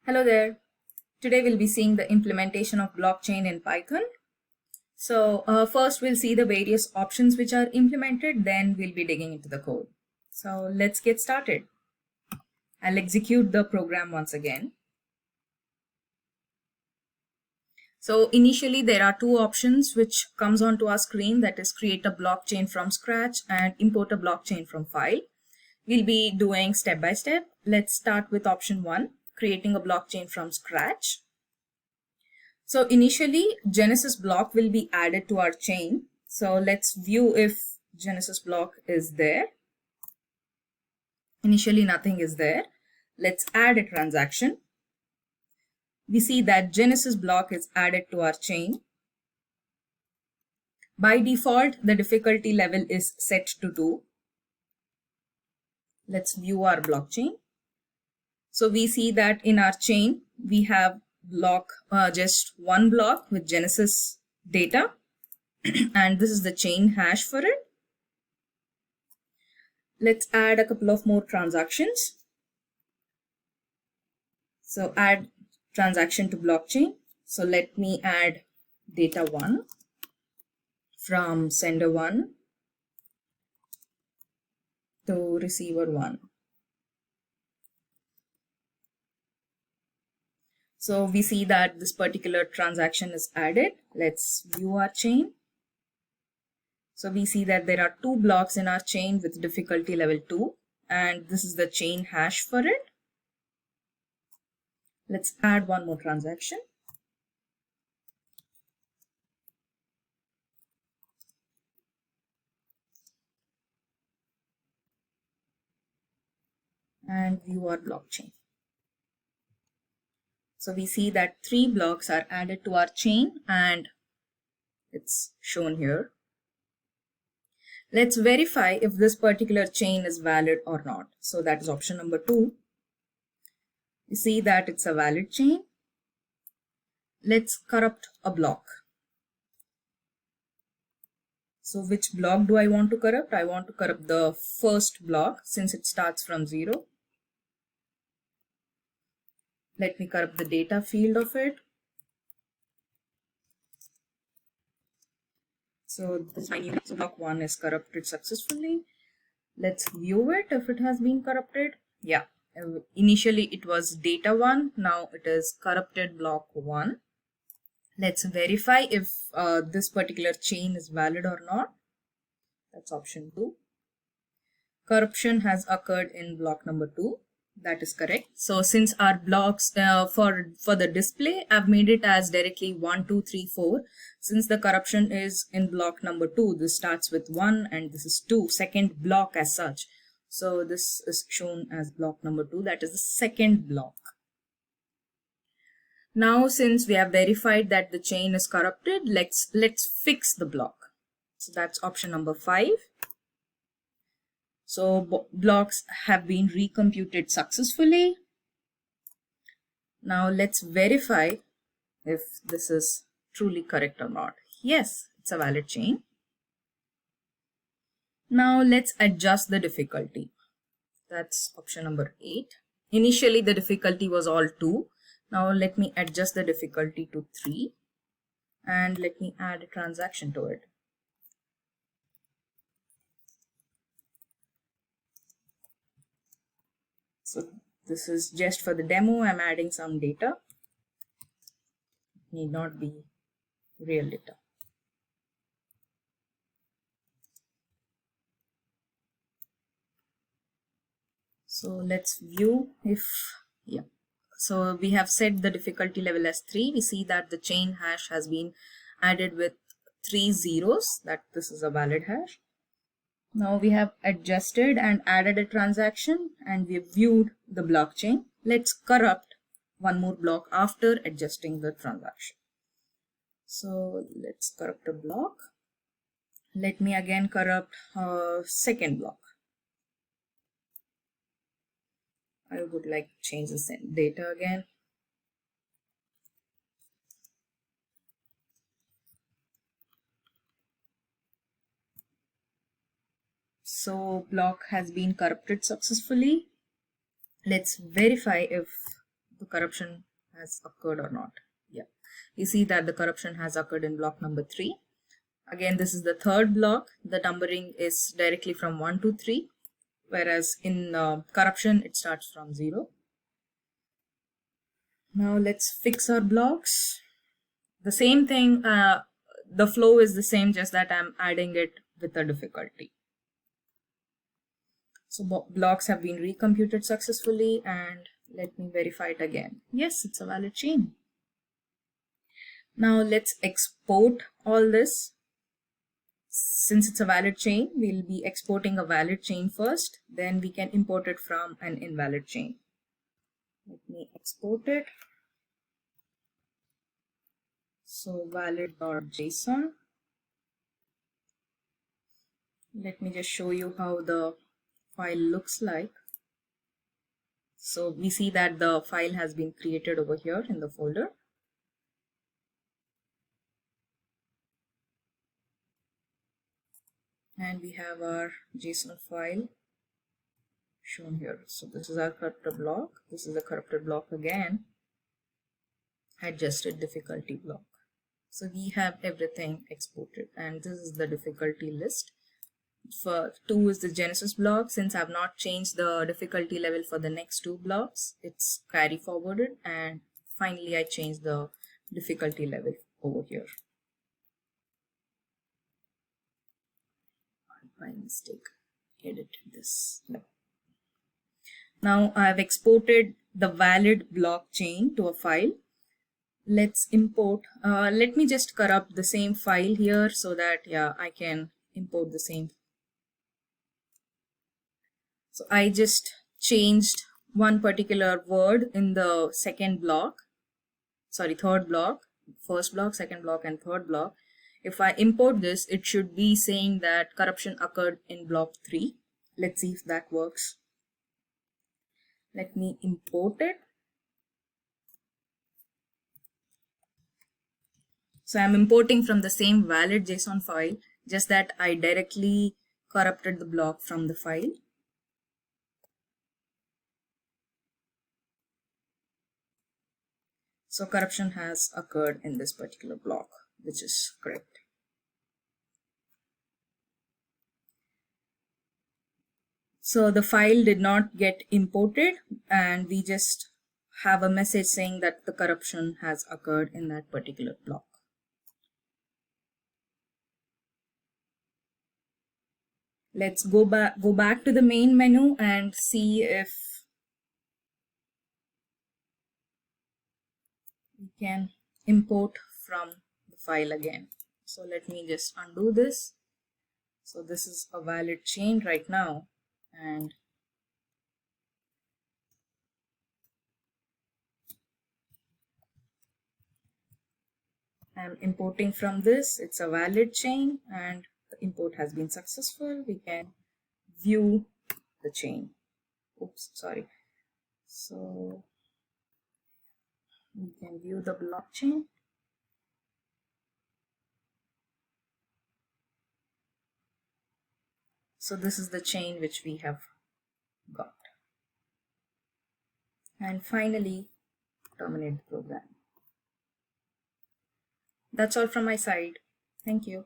Hello there. Today we'll be seeing the implementation of blockchain in Python. So first we'll see the various options which are implemented, then we'll be digging into the code. So let's get started. I'll execute the program once again. So initially there are two options which comes onto our screen, that is create a blockchain from scratch and import a blockchain from file. We'll be doing step by step. Let's start with option 1, creating a blockchain from scratch. So initially Genesis block will be added to our chain. So let's view if Genesis block is there. Initially nothing is there. Let's add a transaction. We see that Genesis block is added to our chain. By default, the difficulty level is set to 2. Let's view our blockchain. So we see that in our chain, we have just one block with Genesis data, and this is the chain hash for it. Let's add a couple of more transactions. So add transaction to blockchain. So let me add data 1 from sender 1 to receiver 1. So we see that this particular transaction is added. Let's view our chain. So we see that there are 2 blocks in our chain with difficulty level 2, and this is the chain hash for it. Let's add one more transaction. And view our blockchain. So we see that 3 blocks are added to our chain and it's shown here. Let's verify if this particular chain is valid or not. So that is option number 2. You see that it's a valid chain. Let's corrupt a block. So which block do I want to corrupt? I want to corrupt the first block since it starts from 0. Let me corrupt the data field of it. So this block 1 is corrupted successfully. Let's view it if it has been corrupted. Yeah, initially it was data 1, now it is corrupted block 1. Let's verify if this particular chain is valid or not. That's option 2. Corruption has occurred in block number 2. That is correct. So since our blocks for the display, I've made it as directly 1, 2, 3, 4. Since the corruption is in block number 2, this starts with 1 and this is 2, second block as such. So this is shown as block number 2, that is the second block. Now since we have verified that the chain is corrupted, let's fix the block. So that's option number 5. So blocks have been recomputed successfully. Now let's verify if this is truly correct or not. Yes, it's a valid chain. Now let's adjust the difficulty. That's option number 8. Initially the difficulty was all 2. Now let me adjust the difficulty to 3 and let me add a transaction to it. So this is just for the demo. I'm adding some data. It need not be real data. So let's view if, yeah. So we have set the difficulty level as 3. We see that the chain hash has been added with 3 zeros, that this is a valid hash. Now we have adjusted and added a transaction and we've viewed the blockchain. Let's corrupt one more block after adjusting the transaction. So let's corrupt a block. Let me again corrupt a second block. I would like to change the data again. So block has been corrupted successfully. Let's verify if the corruption has occurred or not. Yeah, you see that the corruption has occurred in block number 3. Again, this is the third block. The numbering is directly from 1 to 3, whereas in corruption it starts from 0. Now let's fix our blocks. The same thing, the flow is the same, just that I'm adding it with a difficulty. So blocks have been recomputed successfully, and let me verify it again. Yes, it's a valid chain. Now let's export all this. Since it's a valid chain, we'll be exporting a valid chain first, then we can import it from an invalid chain. Let me export it. So valid.json. Let me just show you how the file looks like. So we see that the file has been created over here in the folder. And we have our JSON file shown here. So this is our corrupted block. This is a corrupted block again. Adjusted difficulty block. So we have everything exported, and this is the difficulty list. For 2 is the Genesis block. Since I've not changed the difficulty level for the next 2 blocks, it's carry forwarded, and finally I changed the difficulty level over here. By mistake, edit this. No. Now I've exported the valid blockchain to a file. Let's import. Let me just corrupt the same file here so that I can import the same. So I just changed one particular word in the third block, first block, second block, and third block. If I import this, it should be saying that corruption occurred in block 3. Let's see if that works. Let me import it. So I'm importing from the same valid JSON file, just that I directly corrupted the block from the file. So corruption has occurred in this particular block, which is correct. So the file did not get imported, and we just have a message saying that the corruption has occurred in that particular block. Let's go back to the main menu and see if we can import from the file again. So let me just undo this. So this is a valid chain right now, and I'm importing from this. It's a valid chain, and the import has been successful. We can view the chain. Oops, sorry. So we can view the blockchain. So this is the chain which we have got. And finally, terminate the program. That's all from my side. Thank you.